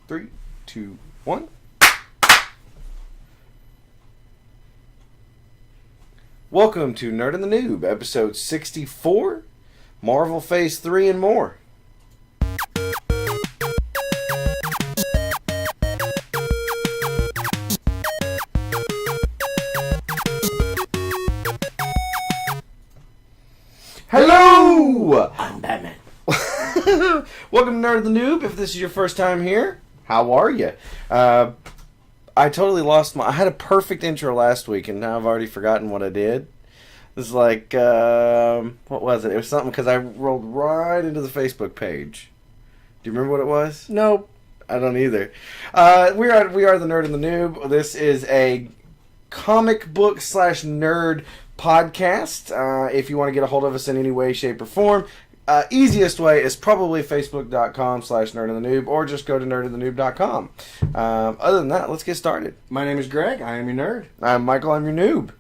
3, 2, 1. Welcome to Nerd and the Noob, episode 64, Marvel Phase 3 and more. Hello! I'm Batman. Welcome to Nerd and the Noob. If this is your first time here, how are you? I totally lost I had a perfect intro last week, and now I've already forgotten what I did. It was like, what was it? It was something because I rolled right into the Facebook page. Do you remember what it was? Nope. I don't either. We are the Nerd and the Noob. This is a comic book / nerd podcast. If you want to get a hold of us in any way, shape, or form, easiest way is probably facebook.com/nerd and the noob, or just go to nerdandthenoob.com. Other than that, let's get started. My name is Greg. I am your nerd. I'm Michael. I'm your noob.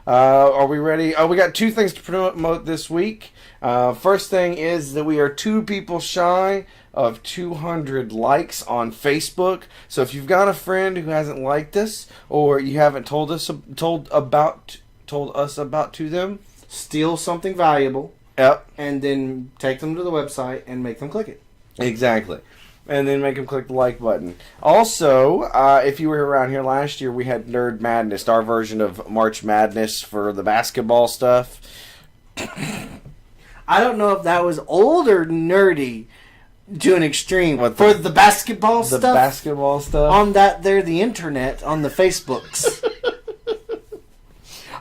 Are we ready? We got two things to promote this week. First thing is that we are 2 people shy of 200 likes on Facebook. So if you've got a friend who hasn't liked us, or you haven't told us about to them, Steal something valuable. Yep. And then take them to the website and make them click it. Exactly. And then make them click the like button. Also, if you were around here last year, we had Nerd Madness, our version of March Madness for the basketball stuff. I don't know if that was old or nerdy to an extreme. For the basketball stuff? The basketball stuff? On the internet, on the Facebooks.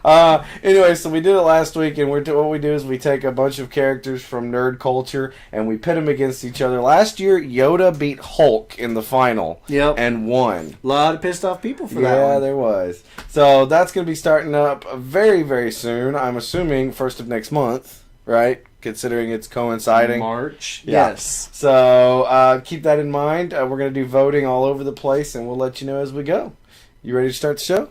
Anyway, so we did it last week, and what we do is we take a bunch of characters from nerd culture and we pit them against each other. Last year, Yoda beat Hulk in the final. Yep. And won. A lot of pissed off people for that one. Yeah, there was. So that's going to be starting up very, very soon. I'm assuming 1st of next month, right? Considering it's coinciding. March. Yeah. Yes. So keep that in mind. We're going to do voting all over the place, and we'll let you know as we go. You ready to start the show?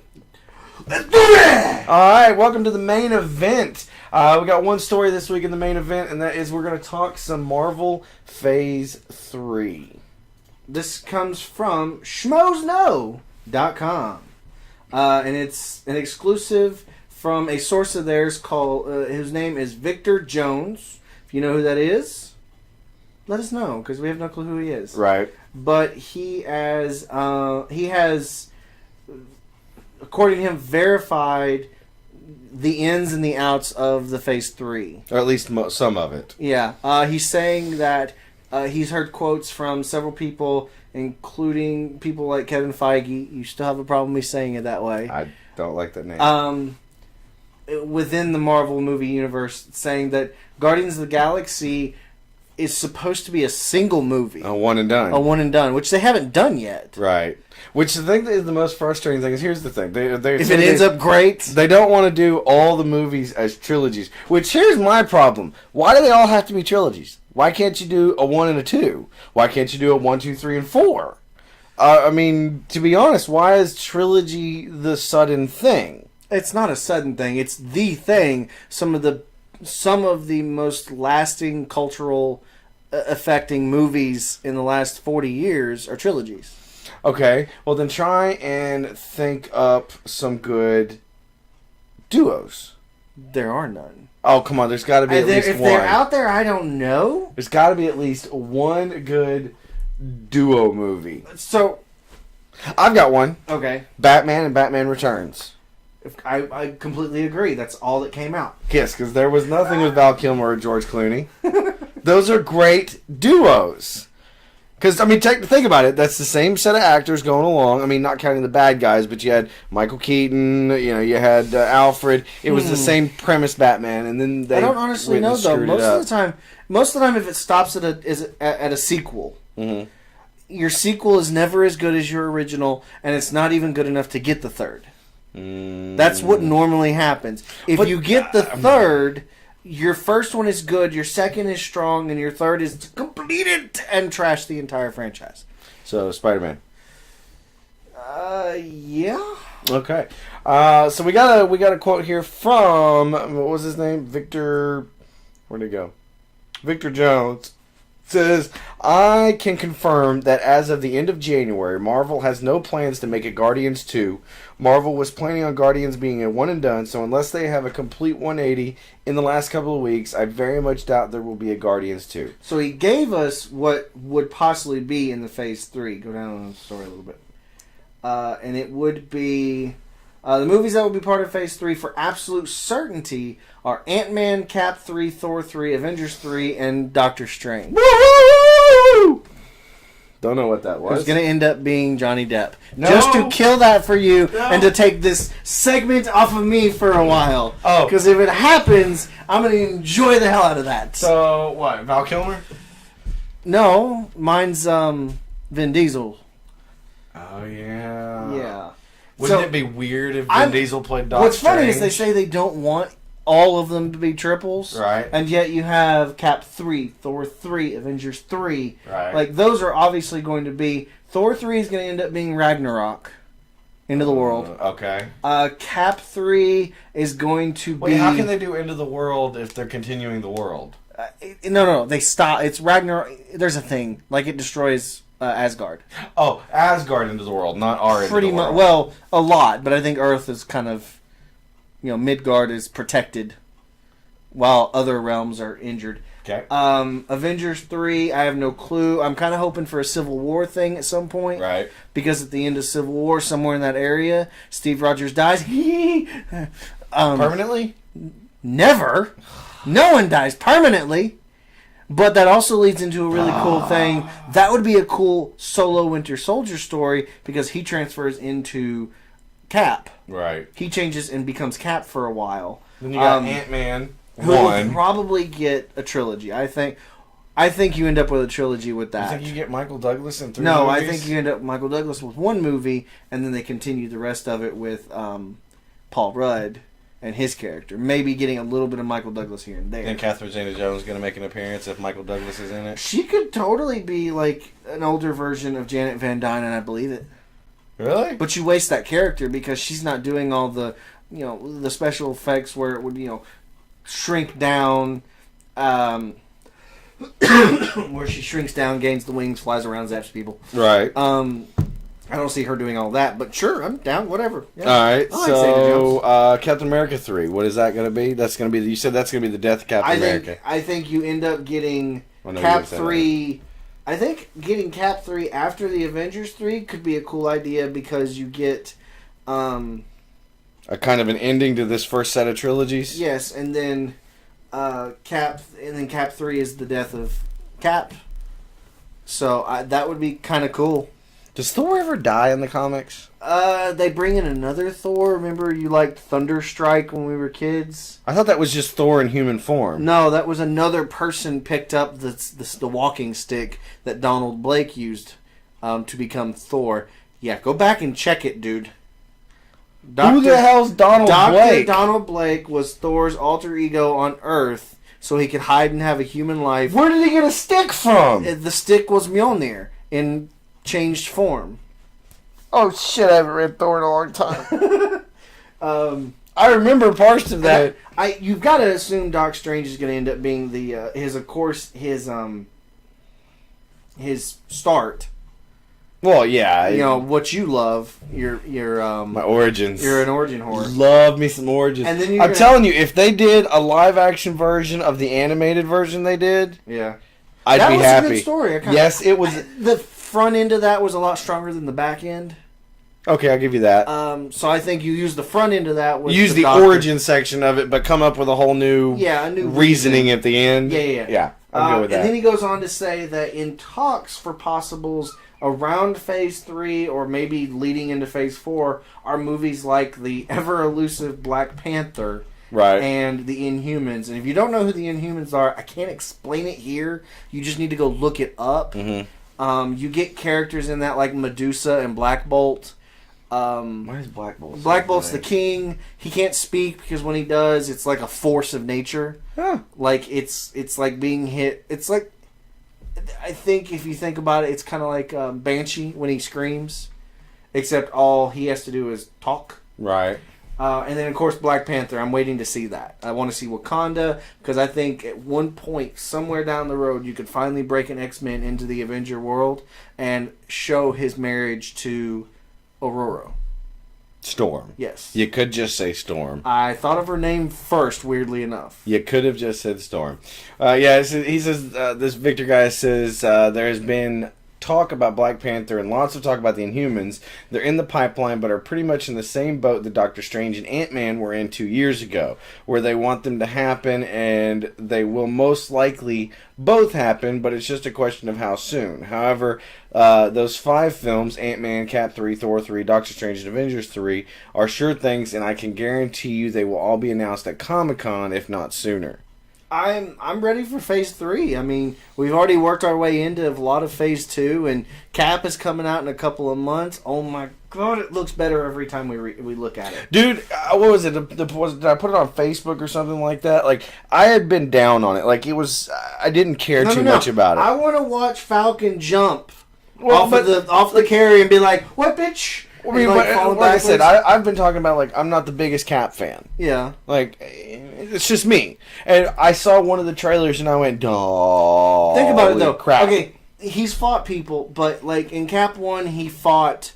Let's do it! Alright, welcome to the main event. We got one story this week in the main event, and that is we're going to talk some Marvel Phase 3. This comes from schmozno.com. And it's an exclusive from a source of theirs called, whose name is Victor Jones. If you know who that is, let us know, because we have no clue who he is. Right. But he has, according to him, verified the ins and the outs of the Phase 3. Or at least some of it. Yeah. He's saying that he's heard quotes from several people, including people like Kevin Feige. You still have a problem with me saying it that way. I don't like that name. Within the Marvel movie universe, saying that Guardians of the Galaxy is supposed to be a single movie. A one and done. A one and done, which they haven't done yet. Right. Which the thing that is the most frustrating thing is, here's the thing. If it ends up great. They don't want to do all the movies as trilogies. Which, here's my problem. Why do they all have to be trilogies? Why can't you do a 1 and a 2? Why can't you do a 1, 2, 3, and 4? I mean, to be honest, why is trilogy the sudden thing? It's not a sudden thing. It's the thing. Some of the most lasting cultural affecting movies in the last 40 years are trilogies. Okay, well then try and think up some good duos. There are none. Oh, come on, there's got to be at least if one. If they're out there, I don't know. There's got to be at least one good duo movie. So, I've got one. Okay. Batman and Batman Returns. I completely agree. That's all that came out. Yes, because there was nothing with Val Kilmer or George Clooney. Those are great duos. Because, I mean, think about it. That's the same set of actors going along. I mean, not counting the bad guys, but you had Michael Keaton, you had Alfred. It was the same premise Batman, and then they... I don't honestly know, though. Most of the time, if it stops at a sequel, your sequel is never as good as your original, and it's not even good enough to get the third. That's what normally happens. If you get the third... Your first one is good, your second is strong, and your third is completed and trash the entire franchise. So, Spider-Man. Yeah. Okay. So we got a quote here from, what was his name? Victor, where'd he go? Victor Jones. says, I can confirm that as of the end of January, Marvel has no plans to make a Guardians 2. Marvel was planning on Guardians being a one and done, so unless they have a complete 180 in the last couple of weeks, I very much doubt there will be a Guardians 2. So he gave us what would possibly be in the Phase 3. Go down on the story a little bit. And it would be... the movies that will be part of Phase 3 for absolute certainty are Ant-Man, Cap 3, Thor 3, Avengers 3, and Doctor Strange. Woo! Don't know what that was. It's going to end up being Johnny Depp. No. Just to kill that for you and to take this segment off of me for a while. Oh. Because if it happens, I'm going to enjoy the hell out of that. So, what? Val Kilmer? No, mine's Vin Diesel. Oh, yeah. Yeah. Wouldn't it be weird if Vin Diesel played Doctor What's Strange? funny is they say they don't want all of them to be triples. Right. And yet you have Cap 3, Thor 3, Avengers 3. Right. Like, those are obviously going to be... Thor 3 is going to end up being Ragnarok. End of the world. Okay. Cap 3 is going to be... Wait, how can they do End of the World if they're continuing the world? No. They stop. It's Ragnarok. There's a thing. Like, it destroys... Asgard. Oh, Asgard into the world, not our Pretty into the world. much. Well, a lot, but I think Earth is kind of, Midgard is protected, while other realms are injured. Okay. Avengers 3, I have no clue. I'm kind of hoping for a Civil War thing at some point. Right. Because at the end of Civil War, somewhere in that area, Steve Rogers dies. Permanently? Never. No one dies permanently. But that also leads into a really cool thing. That would be a cool solo Winter Soldier story because he transfers into Cap. Right. He changes and becomes Cap for a while. Then you got Ant-Man. Who will probably get a trilogy. I think you end up with a trilogy with that. You think you get Michael Douglas in 3 No, movies? I think you end up Michael Douglas with one movie, and then they continue the rest of it with Paul Rudd and his character. Maybe getting a little bit of Michael Douglas here and there. And Catherine Zeta-Jones going to make an appearance if Michael Douglas is in it? She could totally be like an older version of Janet Van Dyne, and I believe it. Really? But you waste that character because she's not doing all the, the special effects where it would, shrink down, where she shrinks down, gains the wings, flies around, zaps people. Right. I don't see her doing all that, but sure, I'm down, whatever. Yeah. All right, I like Zeta-Jones. Captain America 3, what is that going to be? That's going to be, you said that's going to be the death of Captain America. I think you end up getting I know you Cap would say 3... I think getting Cap 3 after the Avengers 3 could be a cool idea because you get... a kind of an ending to this first set of trilogies? Yes, and then Cap 3 is the death of Cap. So that would be kind of cool. Does Thor ever die in the comics? They bring in another Thor. Remember you liked Thunderstrike when we were kids? I thought that was just Thor in human form. No, that was another person picked up the walking stick that Donald Blake used to become Thor. Yeah, go back and check it, dude. Who the hell's Donald Blake? Dr. Donald Blake was Thor's alter ego on Earth, so he could hide and have a human life. Where did he get a stick from? The stick was Mjolnir in changed form. Oh shit, I haven't read Thor in a long time. I remember parts of that. You've got to assume Doc Strange is going to end up being his start. Well, yeah. What you love, your my origins. You're an origin whore. Love me some origins. And then I'm telling you, if they did a live action version of the animated version they did, yeah, I'd be happy. That was a good story. Yes, it was. The front end of that was a lot stronger than the back end. Okay, I'll give you that. So I think you use the front end of that. With use the origin section of it, but come up with a whole new, reasoning at the end. Yeah. I'll go with that. And then he goes on to say that in talks for possibles around Phase 3 or maybe leading into Phase 4 are movies like the ever elusive Black Panther. Right. And the Inhumans. And if you don't know who the Inhumans are, I can't explain it here. You just need to go look it up. Mm-hmm. You get characters in that like Medusa and Black Bolt. What is Black Bolt? Black Bolt's the king. He can't speak because when he does, it's like a force of nature. Huh. Like it's like being hit. It's like, I think if you think about it, it's kind of like Banshee when he screams, except all he has to do is talk. Right. And then, of course, Black Panther. I'm waiting to see that. I want to see Wakanda, because I think at one point, somewhere down the road, you could finally break an X-Men into the Avenger world and show his marriage to Aurora. Storm. Yes. You could just say Storm. I thought of her name first, weirdly enough. You could have just said Storm. He says, this Victor guy says, there has been talk about Black Panther and lots of talk about the Inhumans. They're in the pipeline, but are pretty much in the same boat that Doctor Strange and Ant-Man were in 2 years ago, where they want them to happen, and they will most likely both happen, but it's just a question of how soon. However, those 5 films, Ant-Man, Cap 3, Thor 3, Doctor Strange, and Avengers 3, are sure things, and I can guarantee you they will all be announced at Comic-Con, if not sooner. I'm ready for Phase 3. I mean, we've already worked our way into a lot of Phase 2, and Cap is coming out in a couple of months. Oh my God, it looks better every time we look at it. Dude, what was it? Did I put it on Facebook or something like that? Like, I had been down on it. Like, it was, I didn't care too much about it. I want to watch Falcon jump off the carry and be like, what, bitch? I mean, like I said, I've been talking about, like, I'm not the biggest Cap fan. Yeah. Like, it's just me. And I saw one of the trailers and I went, oh. Think about it, though. Crap. Okay, he's fought people, but, like, in Cap 1, he fought...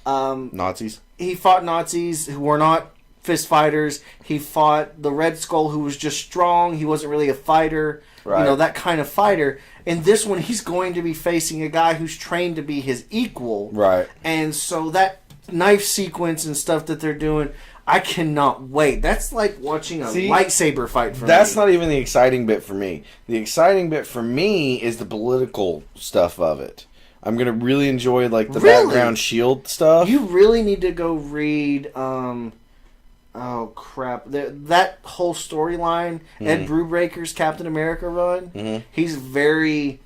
Nazis? He fought Nazis who were not fist fighters. He fought the Red Skull, who was just strong. He wasn't really a fighter. Right. You know, that kind of fighter. In this one, he's going to be facing a guy who's trained to be his equal. Right. And so that knife sequence and stuff that they're doing, I cannot wait. That's like watching a lightsaber fight for me. That's not even the exciting bit for me. The exciting bit for me is the political stuff of it. I'm going to really enjoy, like, the background shield stuff. You really need to go read, oh crap, that whole storyline, Ed Brubaker's Captain America run, he's very...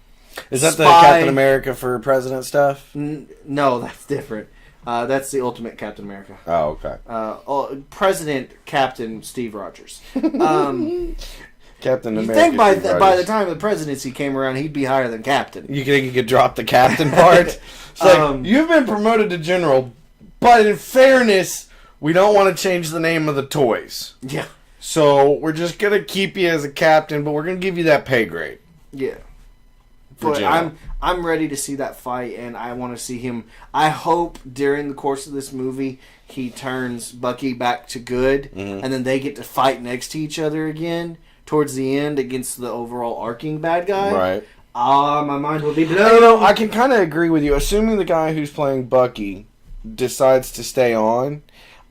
Is that the Captain America for President stuff? No, that's different. That's the Ultimate Captain America. Oh, okay. President Captain Steve Rogers. Captain America. You think by the time the presidency came around, he'd be higher than Captain. You think he could drop the Captain part? It's like, you've been promoted to General, but in fairness, we don't want to change the name of the toys. Yeah. So we're just going to keep you as a Captain, but we're going to give you that pay grade. Yeah. But I'm ready to see that fight, and I want to see him. I hope during the course of this movie he turns Bucky back to good, and then they get to fight next to each other again towards the end against the overall arcing bad guy. Right. My mind will be blown. You know, I can kind of agree with you. Assuming the guy who's playing Bucky decides to stay on,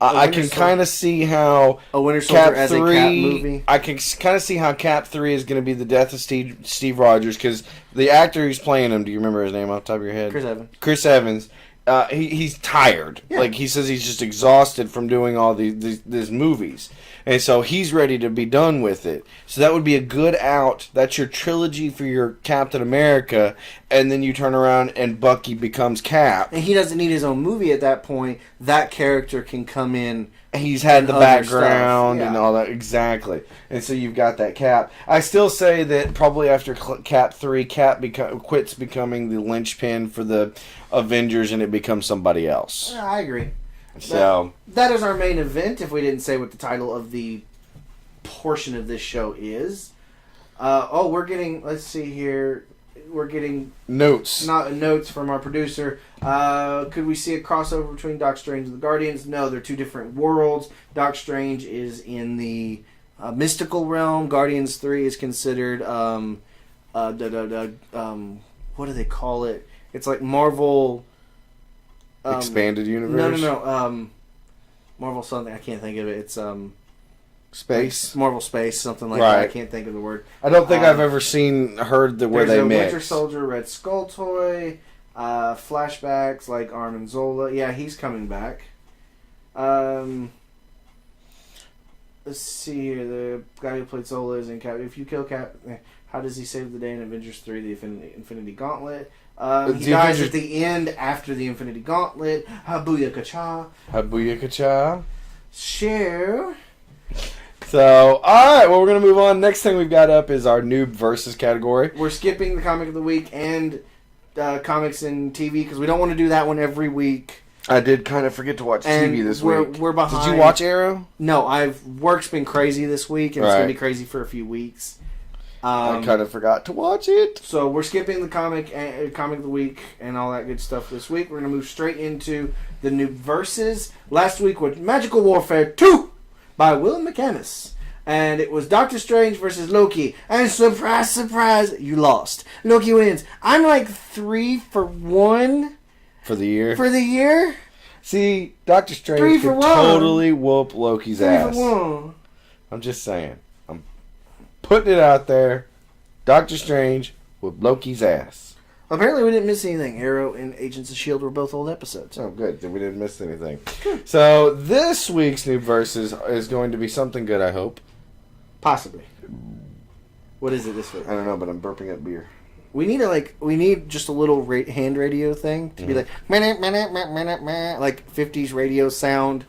I can kind of see how a Winter Soldier as a Cap movie. I can kind of see how Cap 3 is going to be the death of Steve Rogers, because the actor who's playing him, do you remember his name off the top of your head? Chris Evans. He's tired. Yeah. Like, he says he's just exhausted from doing all these movies. And so he's ready to be done with it. So that would be a good out. That's your trilogy for your Captain America. And then you turn around and Bucky becomes Cap. And he doesn't need his own movie at that point. That character can come in. He's had the background and all that. Exactly. And so you've got that Cap. I still say that probably after Cap 3, Cap quits becoming the linchpin for the Avengers and it becomes somebody else. Yeah, I agree. So that is our main event, if we didn't say what the title of the portion of this show is. We're getting, let's see here, we're getting notes from our producer. Could we see a crossover between Doc Strange and the Guardians? No, they're two different worlds. Doc Strange is in the mystical realm. Guardians 3 is considered what do they call it? It's like Marvel expanded universe. No. Marvel something, I can't think of it. It's space, Marvel space, something like that. I can't think of the word. I don't think I've ever heard where they mix. There's a Winter Soldier, Red Skull toy, flashbacks like Arnim Zola. Yeah, he's coming back. Let's see here. The guy who played Zola is in Cap. If you kill Cap, how does he save the day in Avengers 3: The Infinity Gauntlet? He dies at the end after the Infinity Gauntlet. Habooyaka-cha. Habooyaka-cha. Share. So, alright, well, we're going to move on. Next thing we've got up is our Noob versus category. We're skipping the comic of the week and comics and TV because we don't want to do that one every week. I did kind of forget to watch TV this week. We're behind. Did you watch Arrow? No, work's been crazy this week, and it's going to be crazy for a few weeks. I kind of forgot to watch it. So we're skipping the comic of the week and all that good stuff this week. We're going to move straight into the new verses. Last week was Magical Warfare 2 by Will McCamus. And it was Doctor Strange versus Loki. And surprise, surprise, you lost. Loki wins. I'm like 3 for 1. For the year? For the year? See, Doctor Strange could totally whoop Loki's ass. 3 for 1. I'm just saying. I'm putting it out there. Doctor Strange whooped Loki's ass. Apparently we didn't miss anything. Arrow and Agents of S.H.I.E.L.D. were both old episodes. Oh, good. Then we didn't miss anything. So this week's new verses is going to be something good, I hope. Possibly. What is it this week? I don't know, but I'm burping up beer. We need just a little hand radio thing to be like minute, like 50s radio sound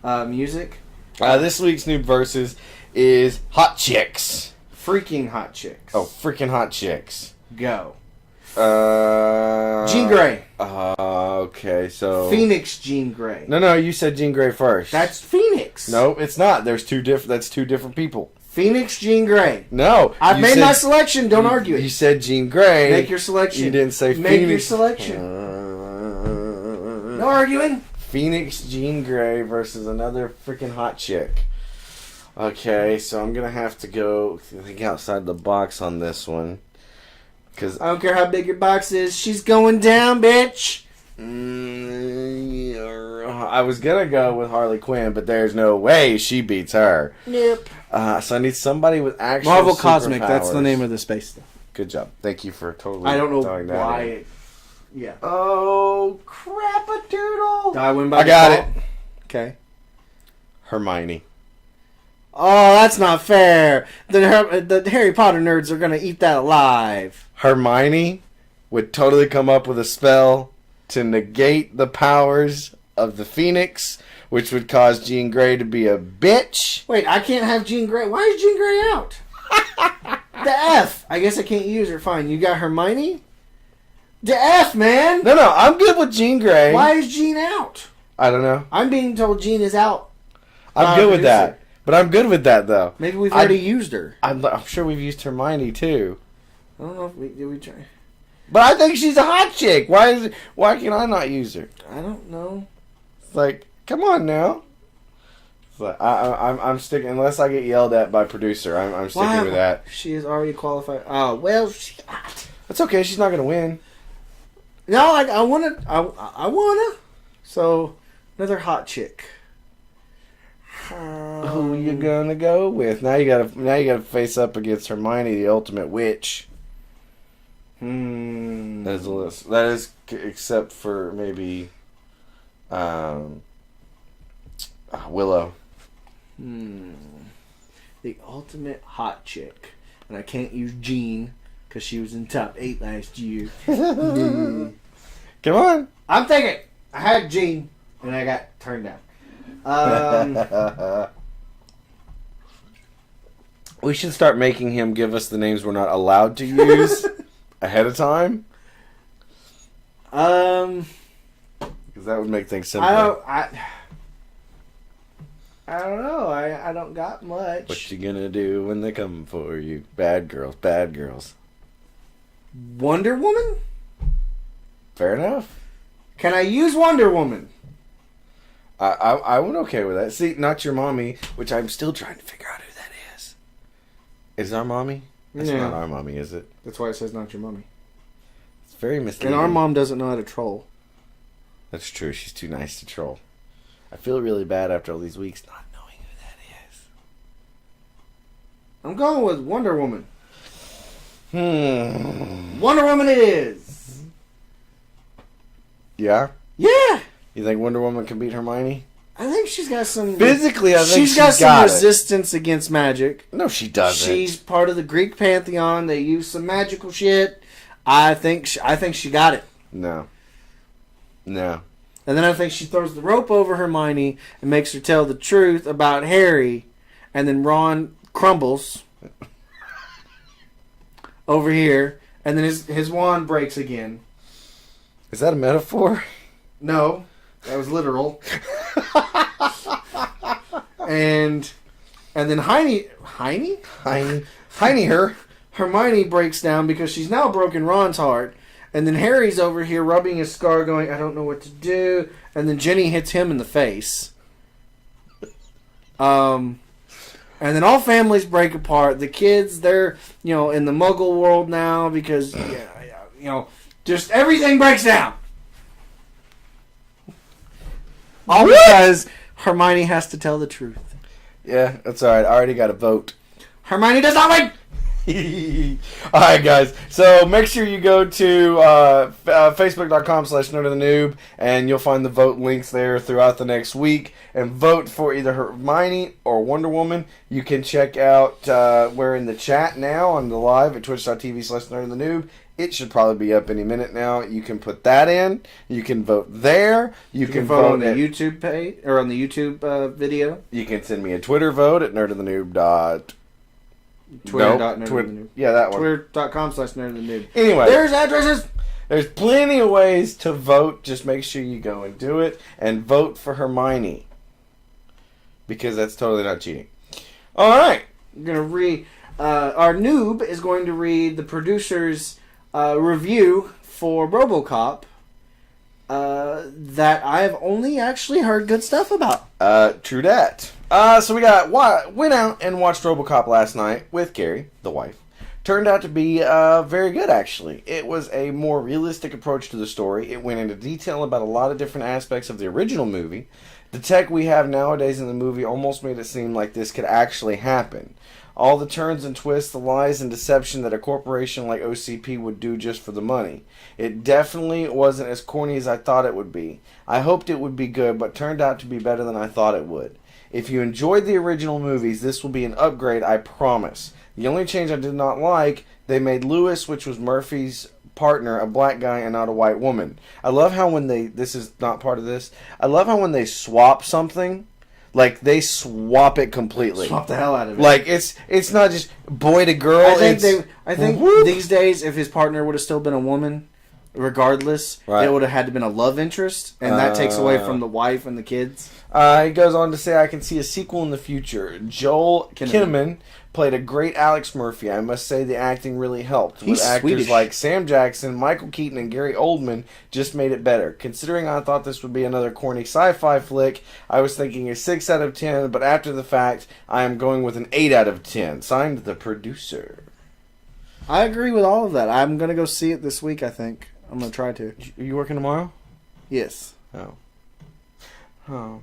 music. This week's new verses is Hot Chicks. Freaking hot chicks. Oh, freaking hot chicks. Go. Jean Grey. Okay, so Phoenix Jean Grey. No, you said Jean Grey first. That's Phoenix. No, it's not. That's two different people. Phoenix Jean Grey. No. I've made my selection. Don't argue it. You said Jean Grey. Make your selection. You didn't say Make Phoenix. your selection. No arguing. Phoenix Jean Grey versus another freaking hot chick. Okay, so I'm going to have to go think outside the box on this one. Cause I don't care how big your box is. She's going down, bitch. I was going to go with Harley Quinn, but there's no way she beats her. Nope. So I need somebody with actual Marvel superpowers. Cosmic, that's the name of the space stuff. Good job. Thank you for totally I don't know throwing that why. in. Yeah. Oh, crap-a-doodle. I win by I got default. it. Okay. Hermione. Oh, that's not fair. The Harry Potter nerds are going to eat that alive. Hermione would totally come up with a spell to negate the powers of the Phoenix, which would cause Jean Grey to be a bitch. Wait, I can't have Jean Grey. Why is Jean Grey out? The F. I guess I can't use her. Fine. You got Hermione? The F, man. No, I'm good with Jean Grey. Why is Jean out? I don't know. I'm being told Jean is out. I'm good with that. But I'm good with that, though. Maybe we've already used her. I'm sure we've used Hermione, too. I don't know if did we try. But I think she's a hot chick. Why can I not use her? I don't know. It's like, come on now. It's like, I'm sticking, unless I get yelled at by producer, I'm sticking with that. She is already qualified. Oh, well, That's okay. She's not going to win. No, I want to. I want to. So, another hot chick. Who you gonna go with? Now you gotta face up against Hermione, the ultimate witch. That is a list. That is except for maybe Willow. The ultimate hot chick, and I can't use Jean because she was in top 8 last year. Come on. I'm thinking. I had Jean, and I got turned down. We should start making him give us the names we're not allowed to use ahead of time. Because that would make things simpler. I don't know. I don't got much. What you gonna do when they come for you? Bad girls, bad girls. Wonder Woman? Fair enough. Can I use Wonder Woman? I went okay with that. See, not your mommy, which I'm still trying to figure out who that is. Is it our mommy? That's not our mommy, is it? That's why it says not your mommy. It's very misleading. And our mom doesn't know how to troll. That's true. She's too nice to troll. I feel really bad after all these weeks not knowing who that is. I'm going with Wonder Woman. Wonder Woman it is. Yeah? Yeah. You think Wonder Woman can beat Hermione? I think she's got some... Physically, I think she's got some resistance against magic. No, she doesn't. She's part of the Greek pantheon. They use some magical shit. I think she got it. No. And then I think she throws the rope over Hermione and makes her tell the truth about Harry. And then Ron crumbles over here. And then his wand breaks again. Is that a metaphor? No. That was literal. and then Hermione breaks down because she's now broken Ron's heart. And then Harry's over here rubbing his scar going, I don't know what to do. And then Ginny hits him in the face. And then all families break apart. The kids, they're, in the Muggle world now because, just everything breaks down. All because Hermione has to tell the truth. Yeah, that's alright. I already got a vote. Hermione does not win! Alright, guys. So make sure you go to facebook.com/nerdofthenoob and you'll find the vote links there throughout the next week. And vote for either Hermione or Wonder Woman. You can check out, we're in the chat now on the live at twitch.tv/nerdofthenoob. It should probably be up any minute now. You can put that in. You can vote there. You can vote on the YouTube page or on the YouTube video. You can send me a Twitter vote at nerdofthenoob. Twitter.nerdofthenoob. Yeah, that one. Twitter.com/nerdofthenoob. Anyway. There's addresses. There's plenty of ways to vote. Just make sure you go and do it. And vote for Hermione. Because that's totally not cheating. Alright. We're going to read... our noob is going to read the producer's review for RoboCop that I have only actually heard good stuff about. True that. So we went out and watched RoboCop last night with Carrie, the wife. Turned out to be very good, actually. It was a more realistic approach to the story. It went into detail about a lot of different aspects of the original movie. The tech we have nowadays in the movie almost made it seem like this could actually happen. All the turns and twists, the lies and deception that a corporation like OCP would do just for the money. It definitely wasn't as corny as I thought it would be. I hoped it would be good, but turned out to be better than I thought it would. If you enjoyed the original movies, this will be an upgrade, I promise. The only change I did not like, they made Lewis, which was Murphy's partner, a black guy and not a white woman. I love how when this is not part of this, I love how when they swap something, like they swap it completely. Swap the hell out of it. Like it's not just boy to girl. I think these days, if his partner would have still been a woman, regardless, right, it would have had to been a love interest, and that takes away from the wife and the kids. He goes on to say, I can see a sequel in the future. Joel Kinnaman played a great Alex Murphy. I must say the acting really helped. He's with actors Swedish. like Sam Jackson, Michael Keaton, and Gary Oldman just made it better. Considering I thought this would be another corny sci-fi flick, I was thinking a 6 out of 10, but after the fact, I am going with an 8 out of 10. Signed, the producer. I agree with all of that. I'm going to go see it this week, I think. I'm going to try to. Are you working tomorrow? Yes. Oh. All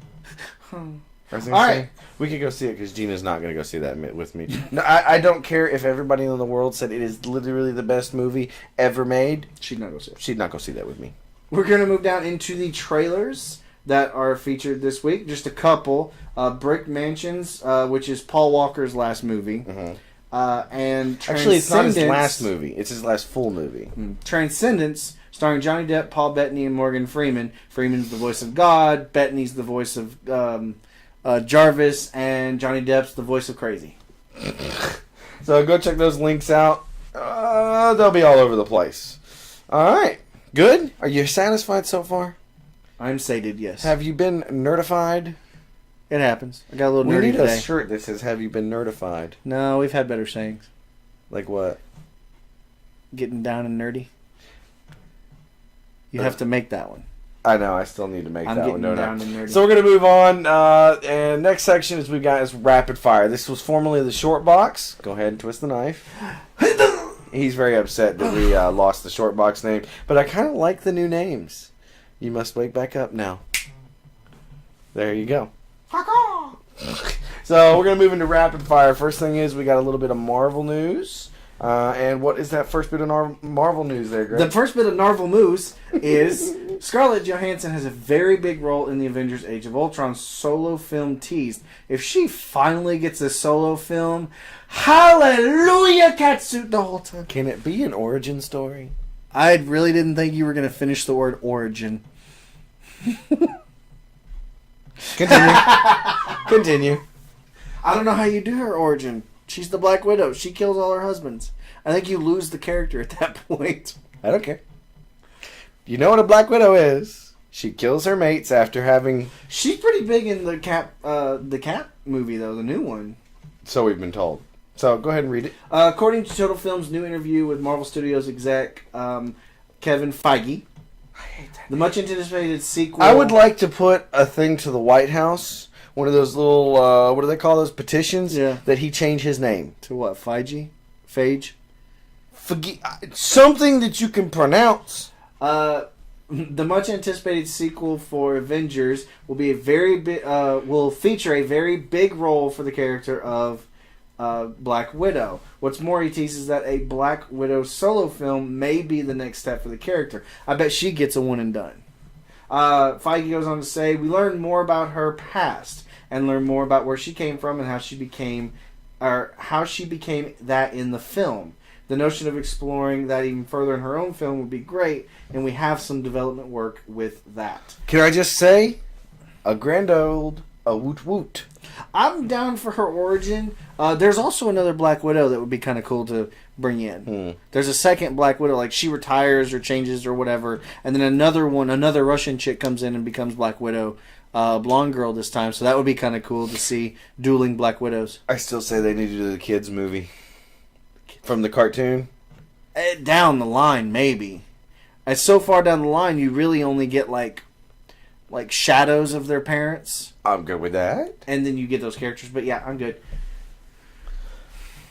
right. We could go see it because Gina's not going to go see that with me. No, I don't care if everybody in the world said it is literally the best movie ever made. She'd not go see it. She'd not go see that with me. We're going to move down into the trailers that are featured this week. Just a couple. Brick Mansions, which is Paul Walker's last movie. Mm-hmm. And actually, it's not his last movie. It's his last full movie. Transcendence, starring Johnny Depp, Paul Bettany, and Morgan Freeman. Freeman's the voice of God. Bettany's the voice of Jarvis, and Johnny Depp's the voice of Crazy. So go check those links out. They'll be all over the place. All right. Good? Are you satisfied so far? I'm sated, yes. Have you been nerdified? It happens. I got a little nerdy We need today. a shirt that says, have you been nerdified? No, we've had better sayings. Like what? Getting down and nerdy. You have to make that one. I know, I still need to make that one, don't I? And nerdy. So we're going to move on. And next section is we got is rapid fire. This was formerly the short box. Go ahead and twist the knife. He's very upset that we lost the short box name. But I kind of like the new names. You must wake back up now. There you go. So we're going to move into rapid fire. First thing is we got a little bit of Marvel news. And what is that first bit of Marvel news there, Greg? The first bit of Marvel news is Scarlett Johansson has a very big role in the Avengers Age of Ultron solo film teased. If she finally gets a solo film, hallelujah, catsuit the whole time. Can it be an origin story? I really didn't think you were going to finish the word origin. Continue. I don't know how you do her origin. She's the Black Widow. She kills all her husbands. I think you lose the character at that point. I don't care. You know what a Black Widow is. She kills her mates after having... She's pretty big in the Cap movie, though, the new one. So we've been told. So go ahead and read it. According to Total Film's new interview with Marvel Studios exec Kevin Feige, the much anticipated sequel... I would like to put a thing to the White House, one of those little, what do they call those, petitions? Yeah. That he change his name. To what, Feige? Phage? Something that you can pronounce. The much anticipated sequel for Avengers will be will feature a very big role for the character of Black Widow. What's more, he teases that a Black Widow solo film may be the next step for the character. I bet she gets a one and done. Feige goes on to say, we learn more about her past and learn more about where she came from and how she became that in the film. The notion of exploring that even further in her own film would be great, and we have some development work with that. Can I just say, a woot woot. I'm down for her origin. There's also another Black Widow that would be kind of cool to bring in. There's a second Black Widow, like she retires or changes or whatever, and then another Russian chick comes in and becomes Black Widow. Blonde girl this time, so that would be kind of cool to see dueling Black Widows. I still say they need to do the kids movie. From the cartoon? Down the line, maybe. As so far down the line, you really only get like shadows of their parents. I'm good with that. And then you get those characters, but yeah, I'm good.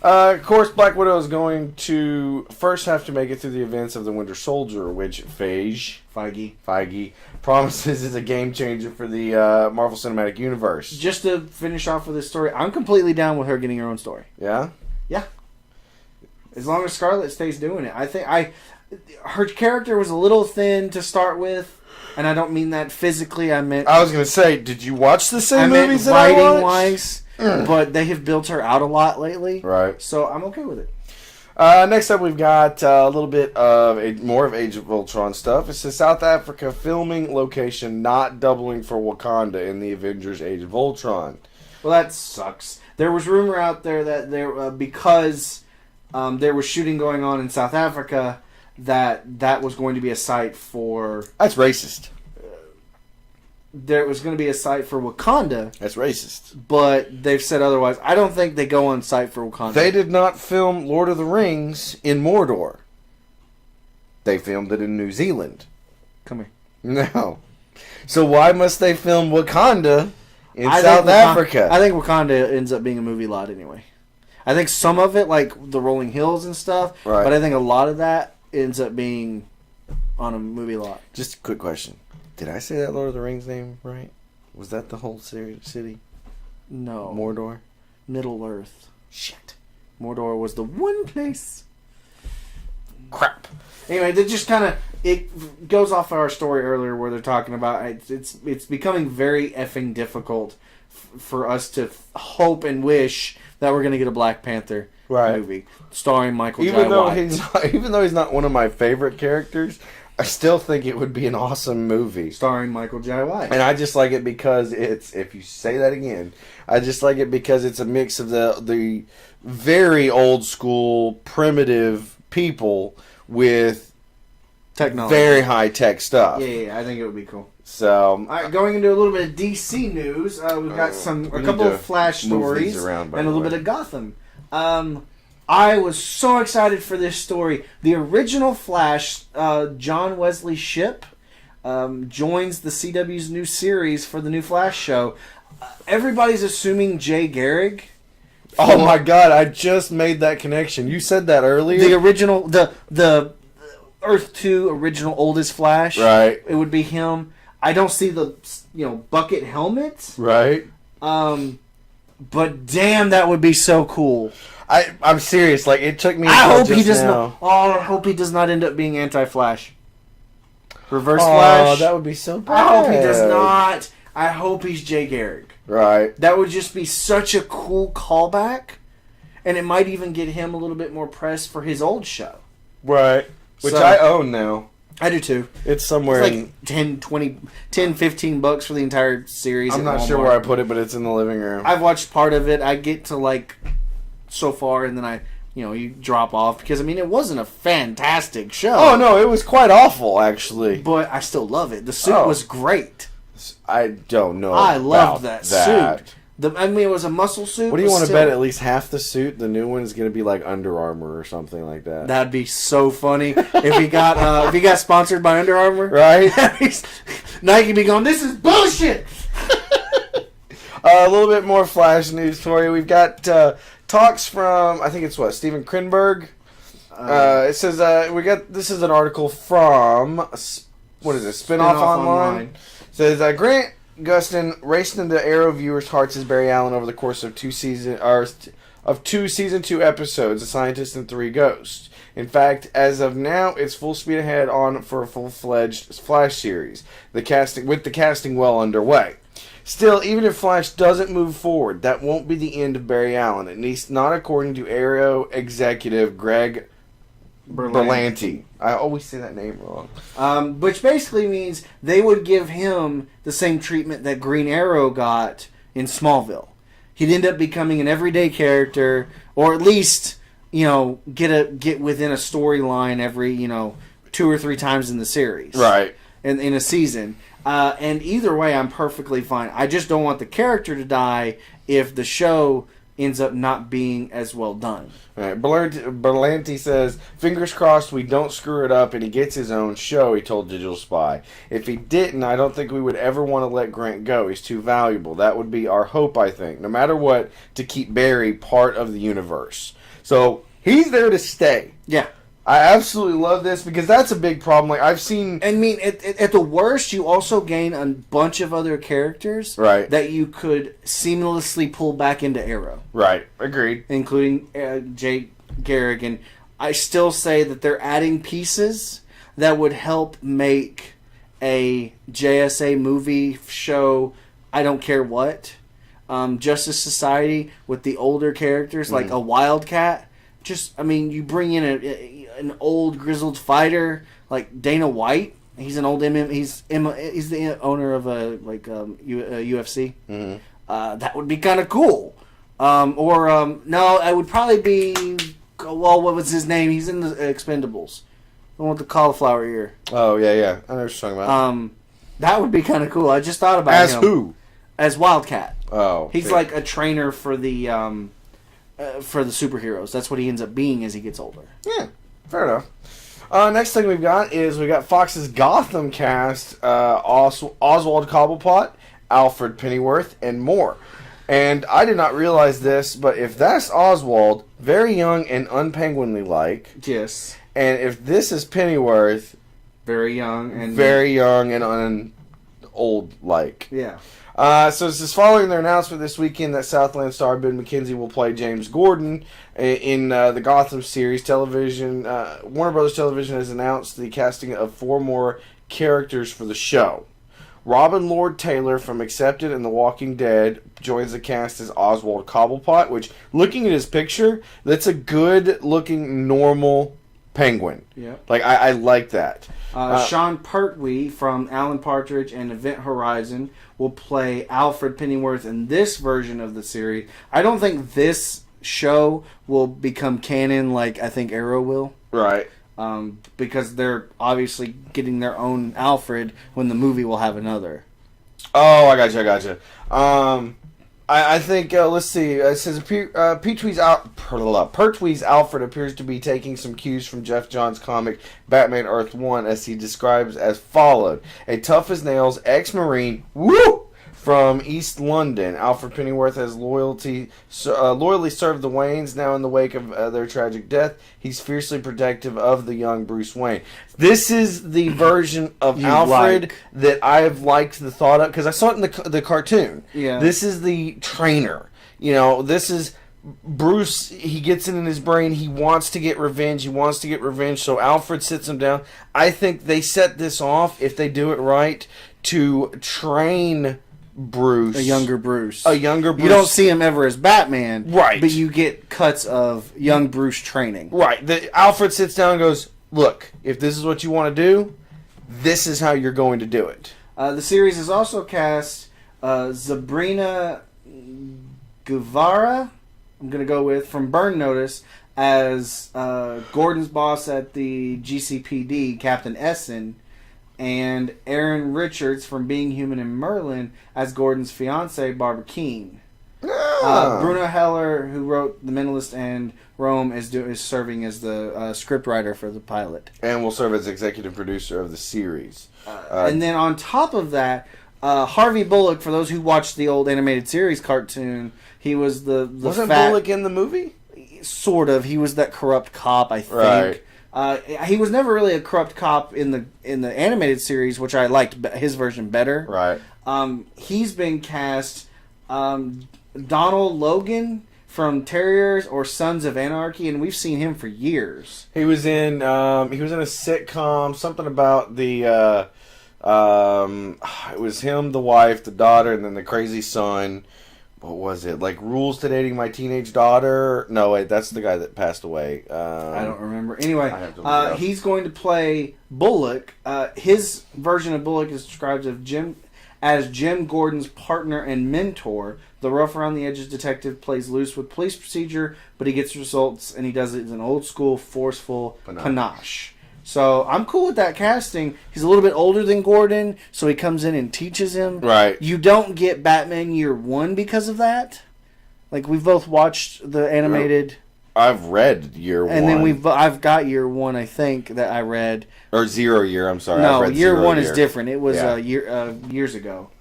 Of course, Black Widow is going to first have to make it through the events of the Winter Soldier, which Feige promises is a game changer for the Marvel Cinematic Universe. Just to finish off with this story, I'm completely down with her getting her own story. Yeah? Yeah. As long as Scarlett stays doing it. I think her character was a little thin to start with, and I don't mean that physically. I was going to say, did you watch the same movies that I watched? Writing-wise, but they have built her out a lot lately. Right. So I'm okay with it. Next up, we've got a little bit of more of Age of Ultron stuff. It's a South Africa filming location not doubling for Wakanda in the Avengers Age of Ultron. Well, that sucks. There was rumor out there that because there was shooting going on in South Africa, that was going to be a site for... That's racist. There was going to be a site for Wakanda. That's racist. But they've said otherwise. I don't think they go on site for Wakanda. They did not film Lord of the Rings in Mordor. They filmed it in New Zealand. Come here. No. So why must they film Wakanda in South Africa? I think Wakanda ends up being a movie lot anyway. I think some of it, like the rolling hills and stuff, right. But I think a lot of that ends up being on a movie lot. Just a quick question. Did I say that Lord of the Rings name right? Was that the whole city? No. Mordor? Middle Earth. Shit. Mordor was the one place. Crap. Anyway, that just kind of... It goes off our story earlier where they're talking about... It's becoming very effing difficult for us to hope and wish that we're going to get a Black Panther movie starring Michael Jai White. Even though he's not one of my favorite characters, I still think it would be an awesome movie. Starring Michael Jai White. And I just like it because it's, if you say that again, I just like it because it's a mix of the very old school, primitive people with technology, very high tech stuff. Yeah, I think it would be cool. So, all right, going into a little bit of DC news, we've got a couple of Flash stories and a little bit of Gotham. I was so excited for this story. The original Flash, John Wesley Shipp, joins the CW's new series for the new Flash show. Everybody's assuming Jay Garrick. Oh my God! I just made that connection. You said that earlier. The original, the Earth 2 original oldest Flash. Right. It would be him. I don't see the bucket helmet. Right. But damn, that would be so cool. I'm serious. Like, it took me. I hope he does not. Oh, I hope he does not end up being anti-Flash. Reverse Flash. Oh, that would be so bad. I hope he does not. I hope he's Jay Garrick. Right. That would just be such a cool callback, and it might even get him a little bit more press for his old show. Right. Which I own now. I do too. It's somewhere it's like $10, $15 for the entire series. I'm not sure where I put it, but it's in the living room. I've watched part of it. I get to so far, and then I you drop off because it wasn't a fantastic show. Oh no, it was quite awful actually. But I still love it. The suit was great. I don't know. I loved that suit. It was a muscle suit. What do you want to bet at least half the suit? The new one is going to be like Under Armour or something like that. That'd be so funny if he got sponsored by Under Armour, right? Nike be going, this is bullshit. A little bit more Flash news for you. We've got talks from I think it's Steven Krenberg. It says this is an article from what is it? Spinoff Online. It says Grant Gustin raced into Arrow viewers' hearts as Barry Allen over the course of two season 2 episodes, A Scientist and 3 Ghosts. In fact, as of now, it's full speed ahead on for a full-fledged Flash series. The casting well underway. Still, even if Flash doesn't move forward, that won't be the end of Barry Allen, at least not according to Arrow executive Greg Berlanti. I always say that name wrong. Which basically means they would give him the same treatment that Green Arrow got in Smallville. He'd end up becoming an everyday character, or at least, get within a storyline every, 2 or 3 times in the series. Right. In a season. And either way, I'm perfectly fine. I just don't want the character to die if the show ends up not being as well done. All right. Berlanti says, fingers crossed we don't screw it up and he gets his own show, he told Digital Spy. If he didn't, I don't think we would ever want to let Grant go. He's too valuable. That would be our hope, I think. No matter what, to keep Barry part of the universe. So, he's there to stay. Yeah. I absolutely love this because that's a big problem. Like I've seen, at the worst, you also gain a bunch of other characters, right, that you could seamlessly pull back into Arrow. Right, agreed, including Jake Garrigan. I still say that they're adding pieces that would help make a JSA movie show. I don't care what, Justice Society with the older characters like a Wildcat. You bring in an old grizzled fighter like Dana White. He's an old he's the owner of a UFC. Mm-hmm. That would be kind of cool. No, it would probably be. Well, what was his name? He's in the Expendables. The one with the cauliflower ear. Oh yeah. I know what you're talking about. That would be kind of cool. I just thought about him. As who? As Wildcat. Oh, he's like a trainer for the superheroes. That's what he ends up being as he gets older. Yeah, fair enough. Next thing we got Fox's Gotham cast, Oswald Cobblepot, Alfred Pennyworth, and more. And I did not realize this, but if that's Oswald, very young and unpenguinly-like. Yes. And if this is Pennyworth, very young and old-like. Yeah. So this is following their announcement this weekend that Southland star Ben McKenzie will play James Gordon in the Gotham series. Television, Warner Brothers Television has announced the casting of 4 more characters for the show. Robin Lord Taylor from Accepted and The Walking Dead joins the cast as Oswald Cobblepot, which, looking at his picture, that's a good-looking, normal penguin. Yeah. Like, I like that. Sean Pertwee from Alan Partridge and Event Horizon will play Alfred Pennyworth in this version of the series. I don't think this show will become canon like I think Arrow will. Right. Because they're obviously getting their own Alfred when the movie will have another. Oh, I gotcha. I think, let's see, it says Pertwee's Alfred appears to be taking some cues from Jeff Johns' comic Batman Earth 1, as he describes as followed. A tough-as-nails ex-Marine, from East London. Alfred Pennyworth has loyally served the Waynes. Now in the wake of their tragic death, he's fiercely protective of the young Bruce Wayne. This is the version of Alfred that I've liked the thought of, because I saw it in the cartoon. Yeah. This is the trainer. This is Bruce. He gets it in his brain. He wants to get revenge. So Alfred sits him down. I think they set this off, if they do it right, to train Bruce. A younger Bruce. You don't see him ever as Batman. Right. But you get cuts of young Bruce training. Right. Alfred sits down and goes, look, if this is what you want to do, this is how you're going to do it. The series has also cast Sabrina Guevara, I'm going to go with, from Burn Notice, as Gordon's boss at the GCPD, Captain Essen, and Aaron Richards from Being Human and Merlin as Gordon's fiancee, Barbara Keene. Bruno Heller, who wrote The Mentalist and Rome, is serving as the scriptwriter for the pilot. And will serve as executive producer of the series. And then on top of that, Harvey Bullock, for those who watched the old animated series cartoon, he was the Wasn't Bullock in the movie? Sort of. He was that corrupt cop, I think. Right. He was never really a corrupt cop in the animated series, which I liked his version better. Right. He's been cast Donald Logan from Terriers or Sons of Anarchy, and we've seen him for years. He was in a sitcom, something about the it was him, the wife, the daughter, and then the crazy son. What was it? Like Rules to Dating My Teenage Daughter? No, wait, that's the guy that passed away. I don't remember. Anyway, he's going to play Bullock. His version of Bullock is described as Jim Gordon's partner and mentor. The rough around the edges detective plays loose with police procedure, but he gets results, and he does it in an old school, forceful panache. So I'm cool with that casting. He's a little bit older than Gordon, so he comes in and teaches him. Right. You don't get Batman Year One because of that. Like, we've both watched the animated. I've read Year One, and then I've got Year One, I think, that I read. Or Zero Year. I'm sorry. No, I've read Year One Year. is different. It was years ago.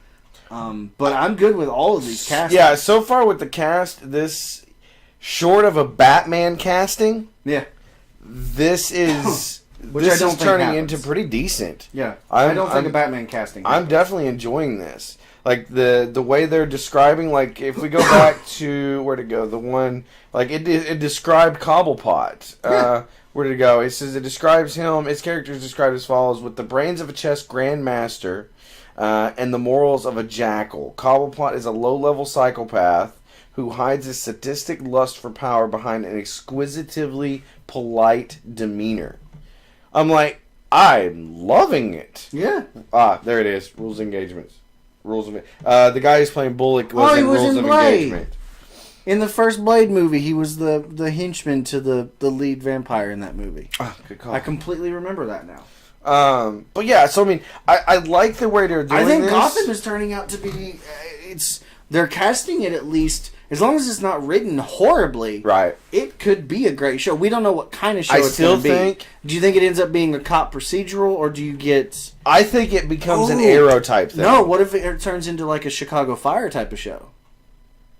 But I'm good with all of these castings. Yeah, so far with the cast, this short of a Batman casting. Yeah. This is. Which this I don't is think turning happens. into pretty decent. Yeah, I don't think a Batman casting happens. I'm definitely enjoying this. Like the way they're describing, like if we go back to where to go, the one like it described Cobblepot. Yeah. Where did it go? It says it describes him. His character is described as follows: with the brains of a chess grandmaster and the morals of a jackal. Cobblepot is a low-level psychopath who hides his sadistic lust for power behind an exquisitively polite demeanor. I'm like, I'm loving it. Yeah. There it is. Rules of engagements. The guy who's playing Bullock was in Rules of Engagement. In the first Blade movie, he was the henchman to the lead vampire in that movie. Good call. I completely remember that now. But yeah, so I mean, I like the way they're doing this. I think Gotham is turning out to be. They're casting it at least. As long as it's not written horribly, right? It could be a great show. We don't know what kind of show it's going to be. Do you think it ends up being a cop procedural, or do you get... I think it becomes an Arrow type thing. No, what if it turns into like a Chicago Fire type of show?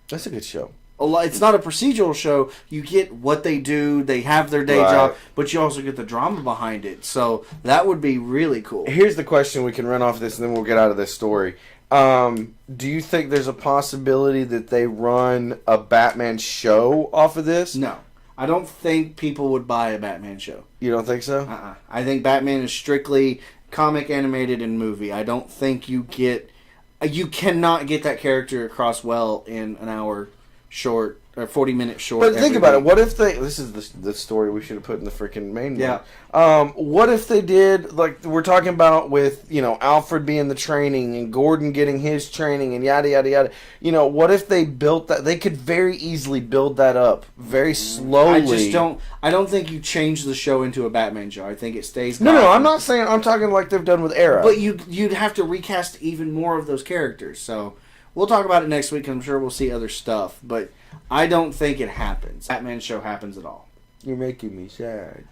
That's a good show. It's not a procedural show. You get what they do. They have their day job, but you also get the drama behind it. So that would be really cool. Here's the question. We can run off this, and then we'll get out of this story. Do you think there's a possibility that they run a Batman show off of this? No. I don't think people would buy a Batman show. You don't think so? I think Batman is strictly comic, animated, and movie. I don't think you cannot get that character across well in an hour short or 40-minute short. But think about it. What if they? This is the story we should have put in the freaking main one. What if they did like we're talking about with Alfred being the training and Gordon getting his training and yada yada yada. What if they built that? They could very easily build that up very slowly. I don't think you change the show into a Batman show. I think it stays. No. I'm not saying. I'm talking like they've done with Arrow. But you'd have to recast even more of those characters. So we'll talk about it next week. I'm sure we'll see other stuff, but I don't think it happens. Batman show happens at all. You're making me sad.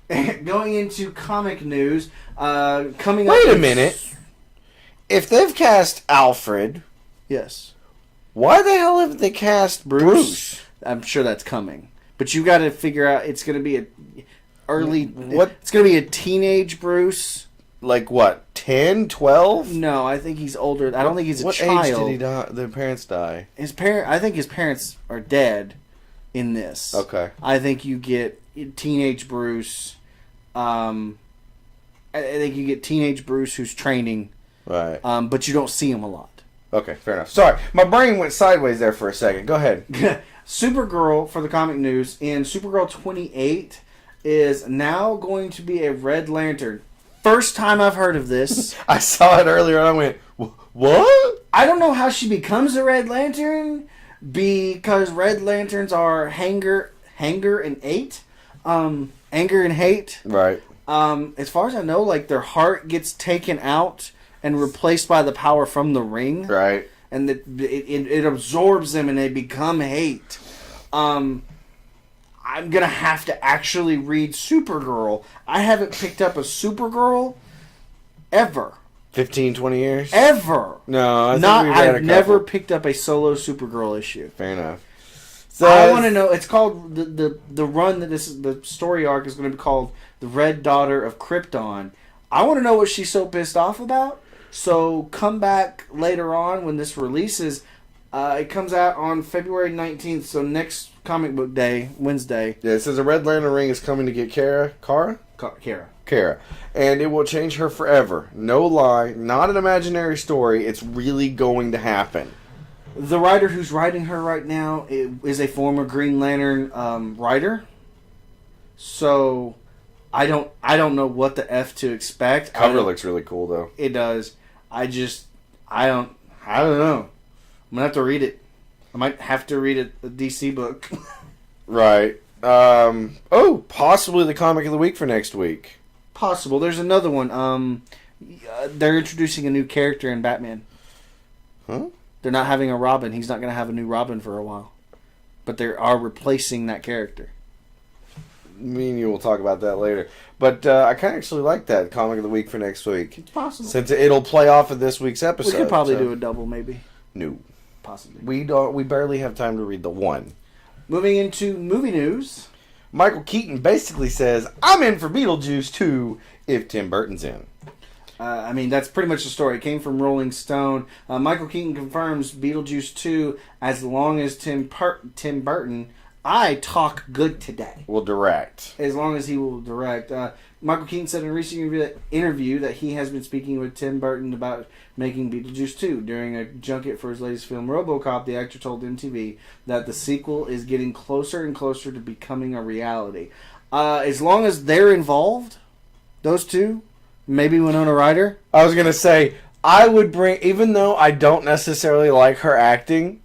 Going into comic news, coming up... Wait a minute. If they've cast Alfred... Yes. Why the hell have they cast Bruce? I'm sure that's coming. But you got to figure out... It's going to be What? It's going to be a teenage Bruce. Like what? 10, 12? No, I think he's older. I don't think he's a what child. What age did he die? Their parents die. I think his parents are dead in this. Okay. I think you get teenage Bruce. I think you get teenage Bruce who's training. Right. But you don't see him a lot. Okay, fair enough. Sorry, my brain went sideways there for a second. Go ahead. Supergirl, for the comic news, in Supergirl 28 is now going to be a Red Lantern. First time I've heard of this. I saw it earlier and I went, what? I don't know how she becomes a Red Lantern because Red Lanterns are Hanger and 8. anger and hate. Right. As far as I know, like their heart gets taken out and replaced by the power from the ring. Right. And it absorbs them and they become hate. I'm gonna have to actually read Supergirl. I haven't picked up a Supergirl ever. 15, 20 years? Ever. No, I've never picked up a solo Supergirl issue. Fair enough. So I want to know. It's called the run that the story arc is going to be called The Red Daughter of Krypton. I want to know what she's so pissed off about. So come back later on when this releases. It comes out on February 19th. So next comic book day, Wednesday. Yeah, it says a Red Lantern ring is coming to get Kara. Kara. And it will change her forever. No lie. Not an imaginary story. It's really going to happen. The writer who's writing her right now is a former Green Lantern writer. So I don't know what the F to expect. Cover looks really cool though. It does. I don't know. I'm gonna have to read it. I might have to read a DC book. Right. Possibly the comic of the week for next week. Possible. There's another one. They're introducing a new character in Batman. Huh? They're not having a Robin. He's not going to have a new Robin for a while. But they are replacing that character. Me and you will talk about that later. But I kind of actually like that comic of the week for next week. It's possible. Since it'll play off of this week's episode. We could probably do a double, maybe. No. Possibly. We barely have time to read the one. Moving into movie news. Michael Keaton basically says, I'm in for Beetlejuice 2 if Tim Burton's in. That's pretty much the story. It came from Rolling Stone. Michael Keaton confirms Beetlejuice 2 as long as Tim Burton, I talk good today. Will direct. As long as he will direct. Michael Keaton said in a recent interview that he has been speaking with Tim Burton about making Beetlejuice 2. During a junket for his latest film, RoboCop, the actor told MTV that the sequel is getting closer and closer to becoming a reality. As long as they're involved, those two, maybe Winona Ryder. I was going to say, I would bring, even though I don't necessarily like her acting,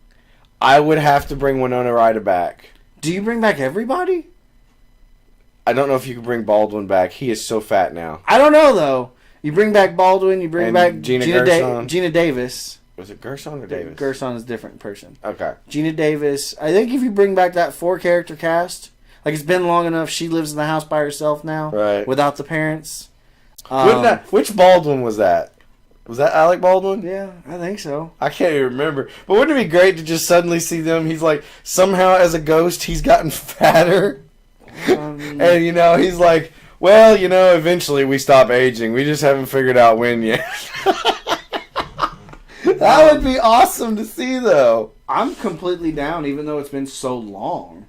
I would have to bring Winona Ryder back. Do you bring back everybody? I don't know if you can bring Baldwin back. He is so fat now. I don't know, though. You bring back Baldwin, you bring back Gina Davis. Was it Gerson or Davis? Gerson is a different person. Okay. Gina Davis. I think if you bring back that 4-character cast, like it's been long enough, she lives in the house by herself now. Right. Without the parents. Which Baldwin was that? Was that Alec Baldwin? Yeah, I think so. I can't even remember. But wouldn't it be great to just suddenly see them? He's like, somehow as a ghost, he's gotten fatter. And, he's like, well, eventually we stop aging. We just haven't figured out when yet. That would be awesome to see, though. I'm completely down, even though it's been so long.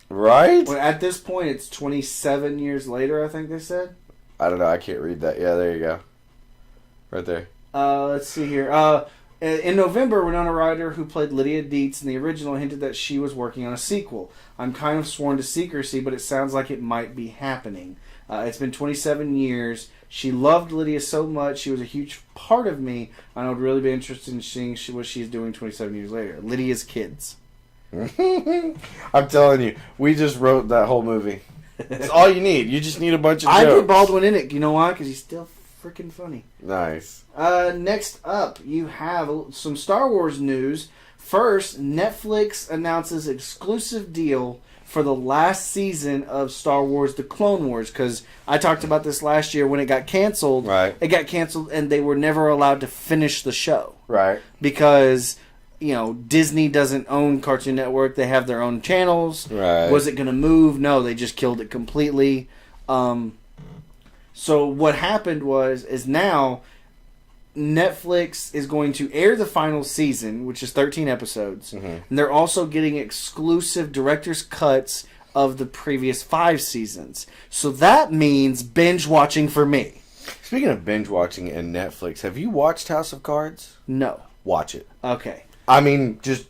Right? Well, at this point, it's 27 years later, I think they said. I don't know. I can't read that. Yeah, there you go. Right there. Let's see here. In November, Winona Ryder, who played Lydia Dietz in the original, hinted that she was working on a sequel. I'm kind of sworn to secrecy, but it sounds like it might be happening. It's been 27 years. She loved Lydia so much. She was a huge part of me. I would really be interested in seeing what she's doing 27 years later. Lydia's kids. I'm telling you, we just wrote that whole movie. It's all you need. You just need a bunch of jokes. I put Baldwin in it. You know why? Because he's still freaking funny. Nice. Next up, you have some Star Wars news. First, Netflix announces exclusive deal for the last season of Star Wars The Clone Wars, because I talked about this last year when it got canceled. Right. It got canceled and they were never allowed to finish the show. Right. Because, Disney doesn't own Cartoon Network. They have their own channels. Right. Was it going to move? No, they just killed it completely. So what happened is now Netflix is going to air the final season, which is 13 episodes. Mm-hmm. And they're also getting exclusive director's cuts of the previous 5 seasons. So that means binge watching for me. Speaking of binge watching and Netflix, have you watched House of Cards? No. Watch it. Okay. I mean, just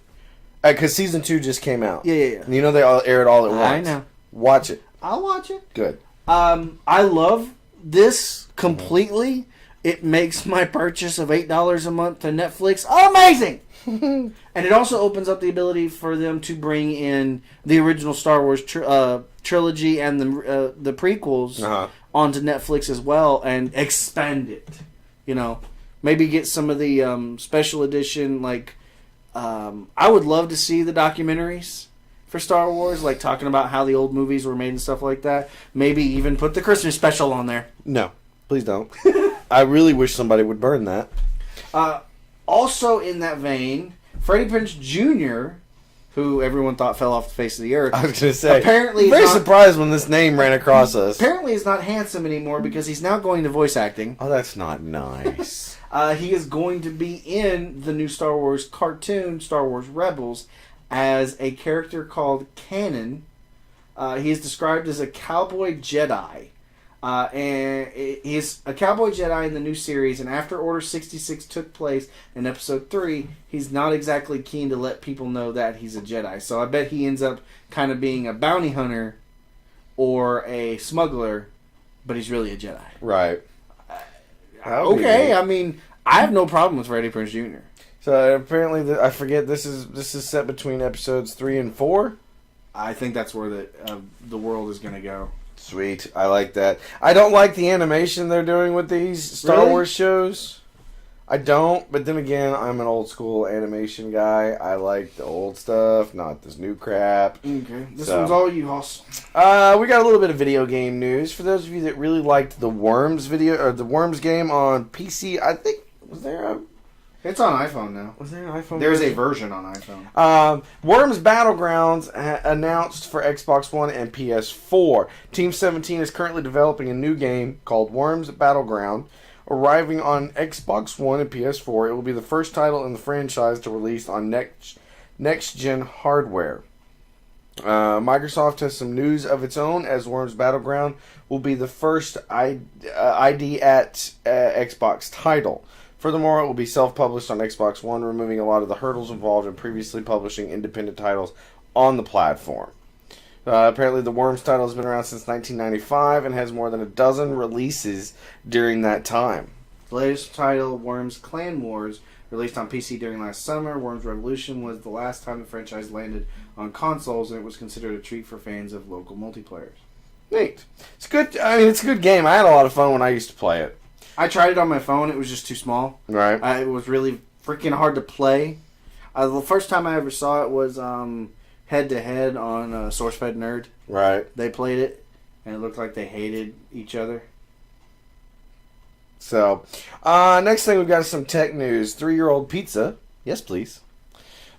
because season 2 just came out. Yeah. They all air it all at once. I know. Watch it. I'll watch it. Good. I love this completely. it makes my purchase of $8 a month to Netflix amazing. And it also opens up the ability for them to bring in the original Star Wars trilogy and the prequels onto Netflix as well and expand it. You know, maybe get some of the special edition. Like, I would love to see the documentaries for Star Wars, like talking about how the old movies were made and stuff like that. Maybe even put the Christmas special on there. No, please don't. I really wish somebody would burn that. Also in that vein, Freddie Prinze Jr., who everyone thought fell off the face of the earth. I was going to say, apparently I'm very surprised when this name ran across us. Apparently he's not handsome anymore because he's now going to voice acting. Oh, that's not nice. He is going to be in the new Star Wars cartoon, Star Wars Rebels, as a character called Kanan. He is described as a cowboy Jedi. And he's a cowboy Jedi in the new series, and after Order 66 took place in Episode 3, he's not exactly keen to let people know that he's a Jedi. So I bet he ends up kind of being a bounty hunter or a smuggler, but he's really a Jedi. Right. Okay, I mean, I have no problem with Freddie Prinze Jr. So apparently, I forget, this is set between Episodes 3 and 4? I think that's where the world is going to go. Sweet. I like that. I don't like the animation they're doing with these Star Wars shows. I don't, but then again, I'm an old school animation guy. I like the old stuff, not this new crap. Okay. This one's all you, Hoss. We got a little bit of video game news. For those of you that really liked the Worms the Worms game on PC, I think, was there a... It's on iPhone now. Was there an iPhone? There's a version on iPhone. Worms Battlegrounds announced for Xbox One and PS4. Team 17 is currently developing a new game called Worms Battleground, arriving on Xbox One and PS4. It will be the first title in the franchise to release on next-gen hardware. Microsoft has some news of its own, as Worms Battleground will be the first ID at Xbox title. Furthermore, it will be self-published on Xbox One, removing a lot of the hurdles involved in previously publishing independent titles on the platform. Apparently, the Worms title has been around since 1995 and has more than a dozen releases during that time. The latest title, Worms Clan Wars, released on PC during last summer. Worms Revolution was the last time the franchise landed on consoles, and it was considered a treat for fans of local multiplayers. Neat. It's good. I mean, it's a good game. I had a lot of fun when I used to play it. I tried it on my phone. It was just too small. Right. It was really freaking hard to play. The first time I ever saw it was head-to-head on SourceFed Nerd. Right. They played it, and it looked like they hated each other. So, next thing we've got some tech news. 3-year-old pizza. Yes, please.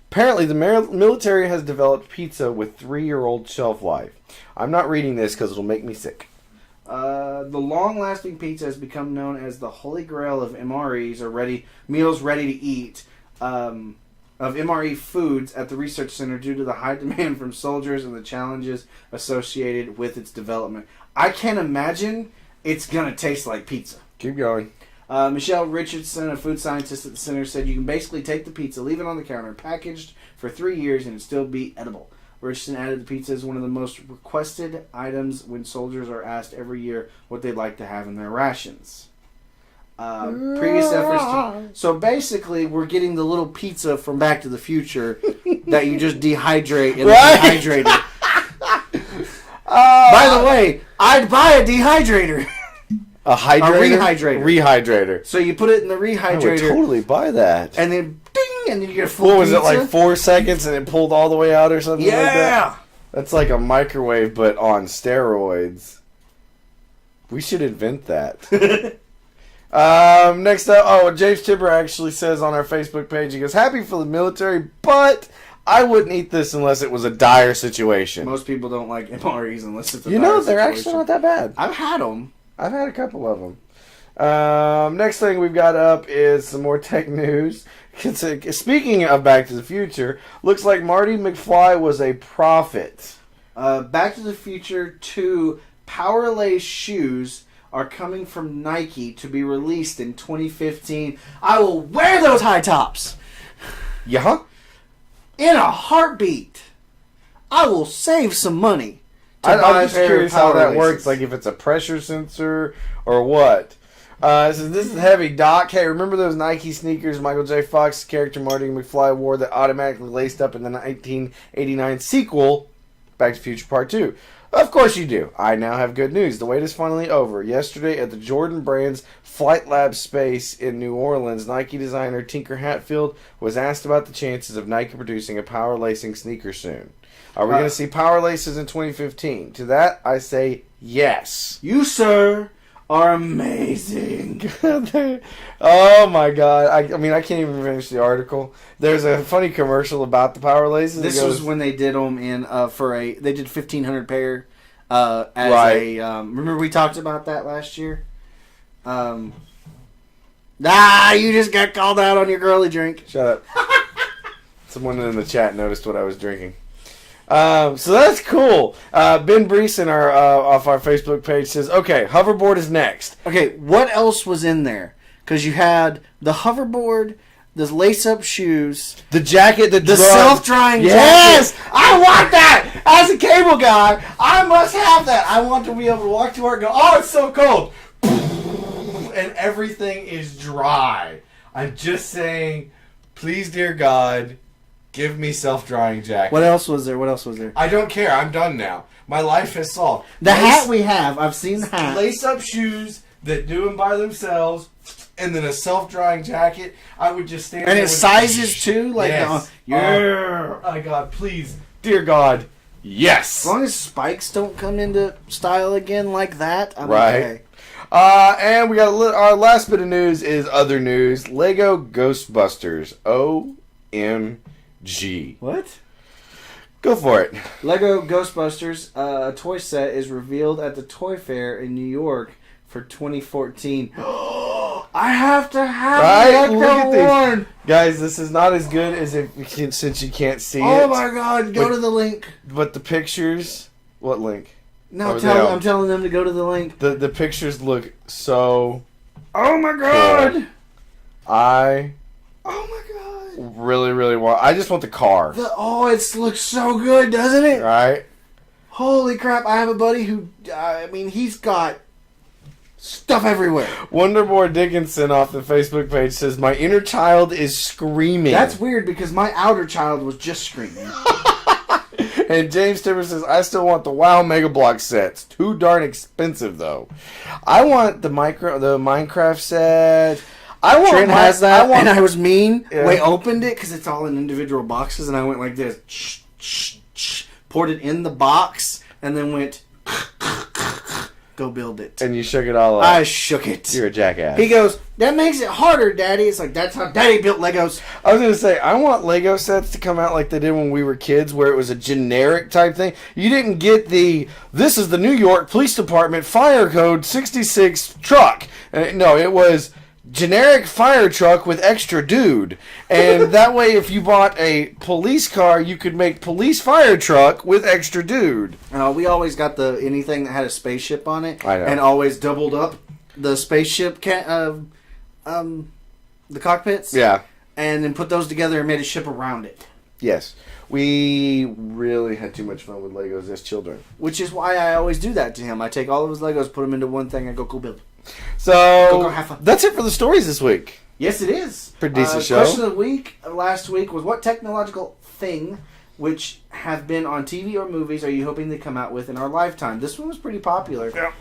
Apparently, the military has developed pizza with 3-year-old shelf life. I'm not reading this because it'll make me sick. The long-lasting pizza has become known as the holy grail of MREs, or meals ready to eat, of MRE foods at the research center due to the high demand from soldiers and the challenges associated with its development. I can't imagine it's going to taste like pizza. Keep going. Michelle Richardson, a food scientist at the center, said you can basically take the pizza, leave it on the counter, packaged for 3 years, and it'd still be edible. Richardson added the pizza is one of the most requested items when soldiers are asked every year what they'd like to have in their rations. Previous efforts so basically, we're getting the little pizza from Back to the Future that you just dehydrate and dehydrate it. By the way, I'd buy a dehydrator. A hydrator? A rehydrator. Rehydrator. So you put it in the rehydrator. I would totally buy that. And then ding, and then you get a full What was pizza. it, like 4 seconds and it pulled all the way out or something like that? That's like a microwave, but on steroids. We should invent that. Next up, James Tibber actually says on our Facebook page, he goes, happy for the military, but I wouldn't eat this unless it was a dire situation. Most people don't like MREs unless it's a dire situation. They're actually not that bad. I've had them. I've had a couple of them. Next thing we've got up is some more tech news. Speaking of Back to the Future, looks like Marty McFly was a prophet. Back to the Future 2 Powerlay shoes are coming from Nike to be released in 2015. I will wear those high tops. Yeah? In a heartbeat. I will save some money. I'm just curious how that works, like if it's a pressure sensor or what. Says, this is heavy, Doc. Hey, remember those Nike sneakers Michael J. Fox's character Marty McFly wore that automatically laced up in the 1989 sequel, Back to the Future Part 2? Of course you do. I now have good news. The wait is finally over. Yesterday at the Jordan Brand's Flight Lab space in New Orleans, Nike designer Tinker Hatfield was asked about the chances of Nike producing a power lacing sneaker soon. Are we going to see power laces in 2015? To that, I say yes. You, sir, are amazing. Oh my god. I mean, I can't even finish the article. There's a funny commercial about the power laces. This was when they did them in they did 1,500 pair as right. remember we talked about that last year? You just got called out on your girly drink. Shut up. Someone in the chat noticed what I was drinking. So that's cool. Ben Breesen off our Facebook page says, okay, hoverboard is next. Okay, what else was in there? Because you had the hoverboard, the lace-up shoes, the jacket, the self-drying jacket. Yes! I want that! As a cable guy, I must have that. I want to be able to walk to work and go, oh, it's so cold. And everything is dry. I'm just saying, please, dear God, give me self-drying jacket. What else was there? I don't care. I'm done now. My life is solved. The hat we have. I've seen the hat. Lace-up shoes that do them by themselves, and then a self-drying jacket. I would just stand and there. And it sizes too? Like, yes. Yeah. Oh, my God. Please. Dear God. Yes. As long as spikes don't come into style again like that, I'm right. Okay. And we got our last bit of news is other news. Lego Ghostbusters. OMG. What? Go for it. Lego Ghostbusters, a toy set, is revealed at the Toy Fair in New York for 2014. I have to have right? the Look at one. These. Guys, this is not as good as since you can't see it. Oh my God, go to the link. But the pictures... What link? No, I'm telling them to go to the link. The pictures look so... Oh my God. Cool. Oh my God. Really, really want... I just want the car. It looks so good, doesn't it? Right? Holy crap, I have a buddy who... he's got... stuff everywhere. Wonderboy Dickinson off the Facebook page says, my inner child is screaming. That's weird because my outer child was just screaming. And James Timber says, I still want the WoW Mega Block sets. Too darn expensive, though. I want the Minecraft set. Trent has that, and I was mean. Yeah. We opened it because it's all in individual boxes, and I went like this. Poured it in the box, and then went... Go build it. And you shook it all up. I shook it. You're a jackass. He goes, that makes it harder, Daddy. It's like, that's how Daddy built Legos. I was going to say, I want Lego sets to come out like they did when we were kids, where it was a generic type thing. You didn't get this is the New York Police Department Fire Code 66 truck. No, it was generic fire truck with extra dude. And that way, if you bought a police car, you could make police fire truck with extra dude. We always got anything that had a spaceship on it. I know. And always doubled up the spaceship the cockpits. Yeah. And then put those together and made a ship around it. Yes. We really had too much fun with Legos as children. Which is why I always do that to him. I take all of his Legos, put them into one thing, and go build. So, that's it for the stories this week. Yes, it is. Pretty decent show. Question of the week last week was, what technological thing which have been on TV or movies are you hoping to come out with in our lifetime? This one was pretty popular. Yeah.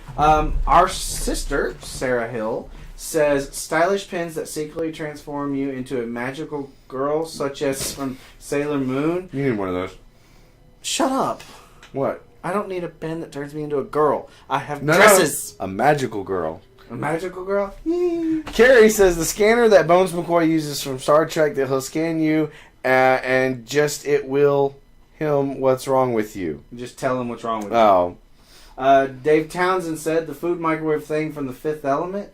Our sister, Sarah Hill, says stylish pins that secretly transform you into a magical girl, such as from Sailor Moon. You need one of those. Shut up. What? I don't need a pen that turns me into a girl. I have dresses. A magical girl. A magical girl? Carrie says the scanner that Bones McCoy uses from Star Trek, that he'll scan you and just it will him what's wrong with you. Just tell him what's wrong with you. Dave Townsend said the food microwave thing from The Fifth Element.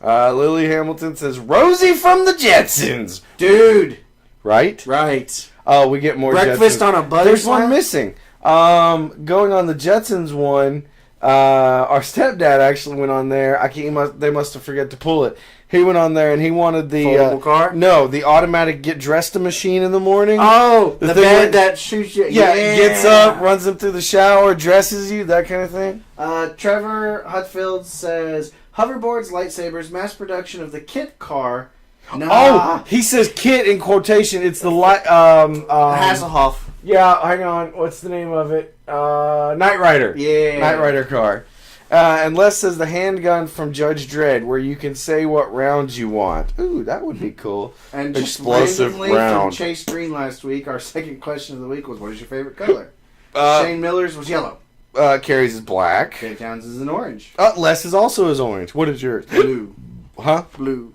Lily Hamilton says Rosie from the Jetsons. Dude. Right? Right. Oh, we get more Breakfast Jetsons. on a butter There's slab? one missing. Going on the Jetsons one, our stepdad actually went on there. They must have forgot to pull it. He went on there and he wanted the foldable car. No, the automatic get dressed machine in the morning. Oh, the bed that shoots you. Yeah, it gets up, runs him through the shower, dresses you, that kind of thing. Trevor Hutfield says Hoverboards, lightsabers, mass production of the Kit car. Nah. Oh, he says Kit in quotation. It's the Hasselhoff. Yeah, hang on. What's the name of it? Knight Rider. Yeah. Knight Rider car. And Les says the handgun from Judge Dredd, where you can say what rounds you want. Ooh, that would be cool. And just explosive randomly round. from Chase Green last week, our second question of the week was, what is your favorite color? Shane Miller's was yellow. Carrie's is black. Dave Towns is an orange. Les is also is orange. What is yours? Blue. Huh? Blue.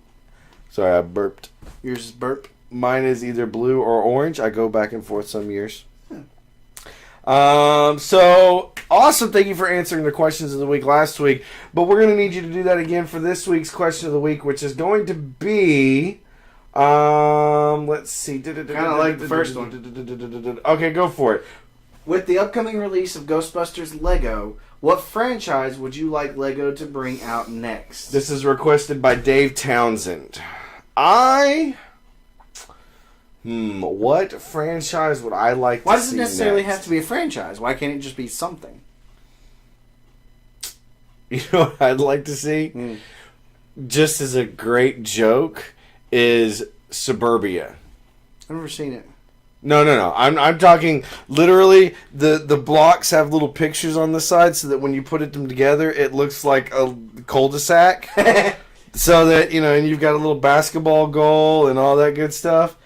Sorry, I burped. Yours is burp. Mine is either blue or orange. I go back and forth some years. So awesome. Thank you for answering the questions of the week last week. But we're going to need you to do that again for this week's question of the week, which is going to be, let's see. Kind of like the first one. Okay, go for it. With the upcoming release of Ghostbusters Lego, what franchise would you like Lego to bring out next? This is requested by Dave Townsend. What franchise would I like to see? Why does it necessarily next? have to be a franchise? Why can't it just be something? You know what I'd like to see? Just as a great joke, is Suburbia. I've never seen it. No. I'm talking literally the blocks have little pictures on the side so that when you put them together, it looks like a cul-de-sac. So that, and you've got a little basketball goal and all that good stuff.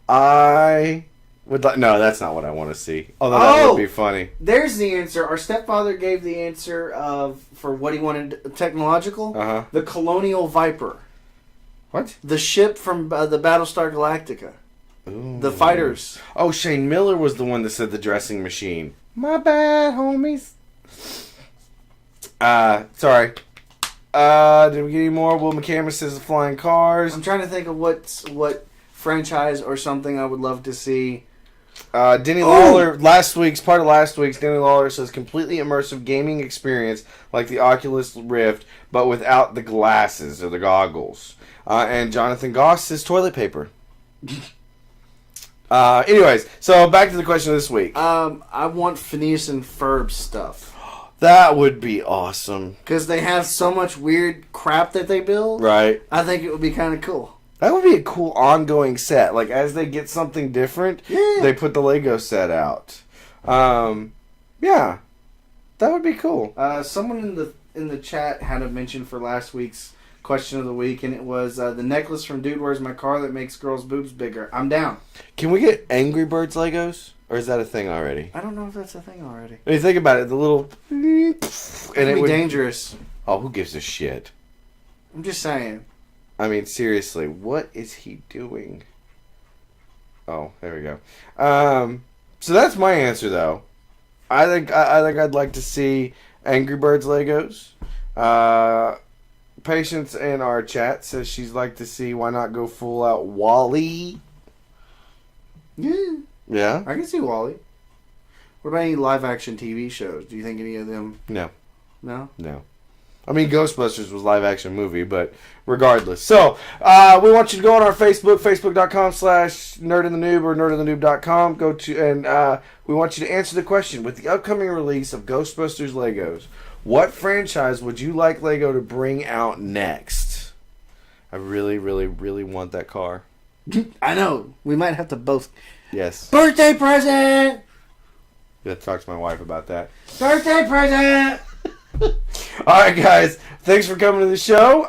I would like... No, that's not what I want to see. Although that would be funny. There's the answer. Our stepfather gave the answer for what he wanted technological. Uh-huh. The Colonial Viper. What? The ship from the Battlestar Galactica. Ooh. The fighters. Oh, Shane Miller was the one that said the dressing machine. My bad, homies. Sorry. Did we get any more? Will McCammon says the flying cars. I'm trying to think of what franchise or something I would love to see. Denny Lawler, part of last week's, Denny Lawler says completely immersive gaming experience like the Oculus Rift, but without the glasses or the goggles. And Jonathan Goss says toilet paper. Anyways, so back to the question of this week. I want Phineas and Ferb stuff. That would be awesome. Because they have so much weird crap that they build. Right. I think it would be kind of cool. That would be a cool ongoing set. Like, as they get something different, they put the Lego set out. Yeah. That would be cool. Someone in the chat had a mention for last week's question of the week, and it was the necklace from Dude Where's My Car that makes girls' boobs bigger. I'm down. Can we get Angry Birds Legos? Or is that a thing already? I don't know if that's a thing already. When you think about it, the little... And it would be dangerous. Oh, who gives a shit? I'm just saying. I mean, seriously, what is he doing? Oh, there we go. So that's my answer, though. I think I'd like to see Angry Birds Legos. Patience in our chat says she's like to see why not go full out Wall-E. Yeah? I can see Wall-E. What about any live action TV shows? Do you think any of them? No. No? No. I mean, Ghostbusters was a live action movie, but regardless. So, we want you to go on our Facebook, facebook.com/nerdinthenoob or nerdinthenoob.com. Go to, and we want you to answer the question. With the upcoming release of Ghostbusters Legos, what franchise would you like Lego to bring out next? I really, really, really want that car. I know. We might have to both. Yes. Birthday present! You have to talk to my wife about that. Birthday present! All right, guys. Thanks for coming to the show.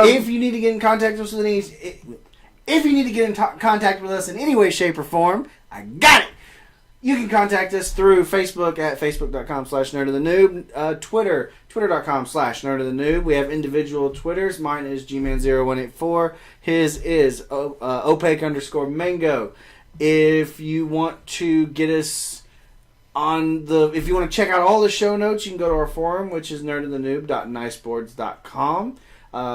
If you need to get in contact with us in any way, shape, or form, I got it. You can contact us through Facebook at facebook.com/nerdofthenoob, twitter.com/nerdofthenoob. We have individual Twitters. Mine is gman0184. His is opaque_mango. If you want to get us if you want to check out all the show notes, you can go to our forum, which is nerdofthenoob.niceboards.com.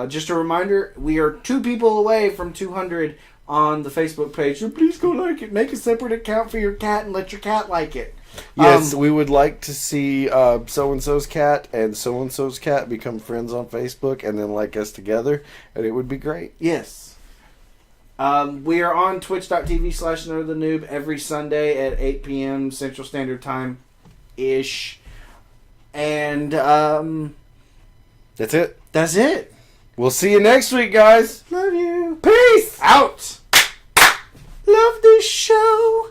Just a reminder, we are 2 people away from 200 on the Facebook page, so please go like it. Make a separate account for your cat and let your cat like it. Yes, we would like to see so-and-so's cat and so-and-so's cat become friends on Facebook and then like us together, and it would be great. Yes. We are on twitch.tv/nerdofthenoob every Sunday at 8 p.m. Central Standard Time-ish. And that's it. That's it. We'll see you next week, guys. Love you. Peace out. Love this show.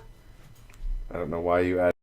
I don't know why you added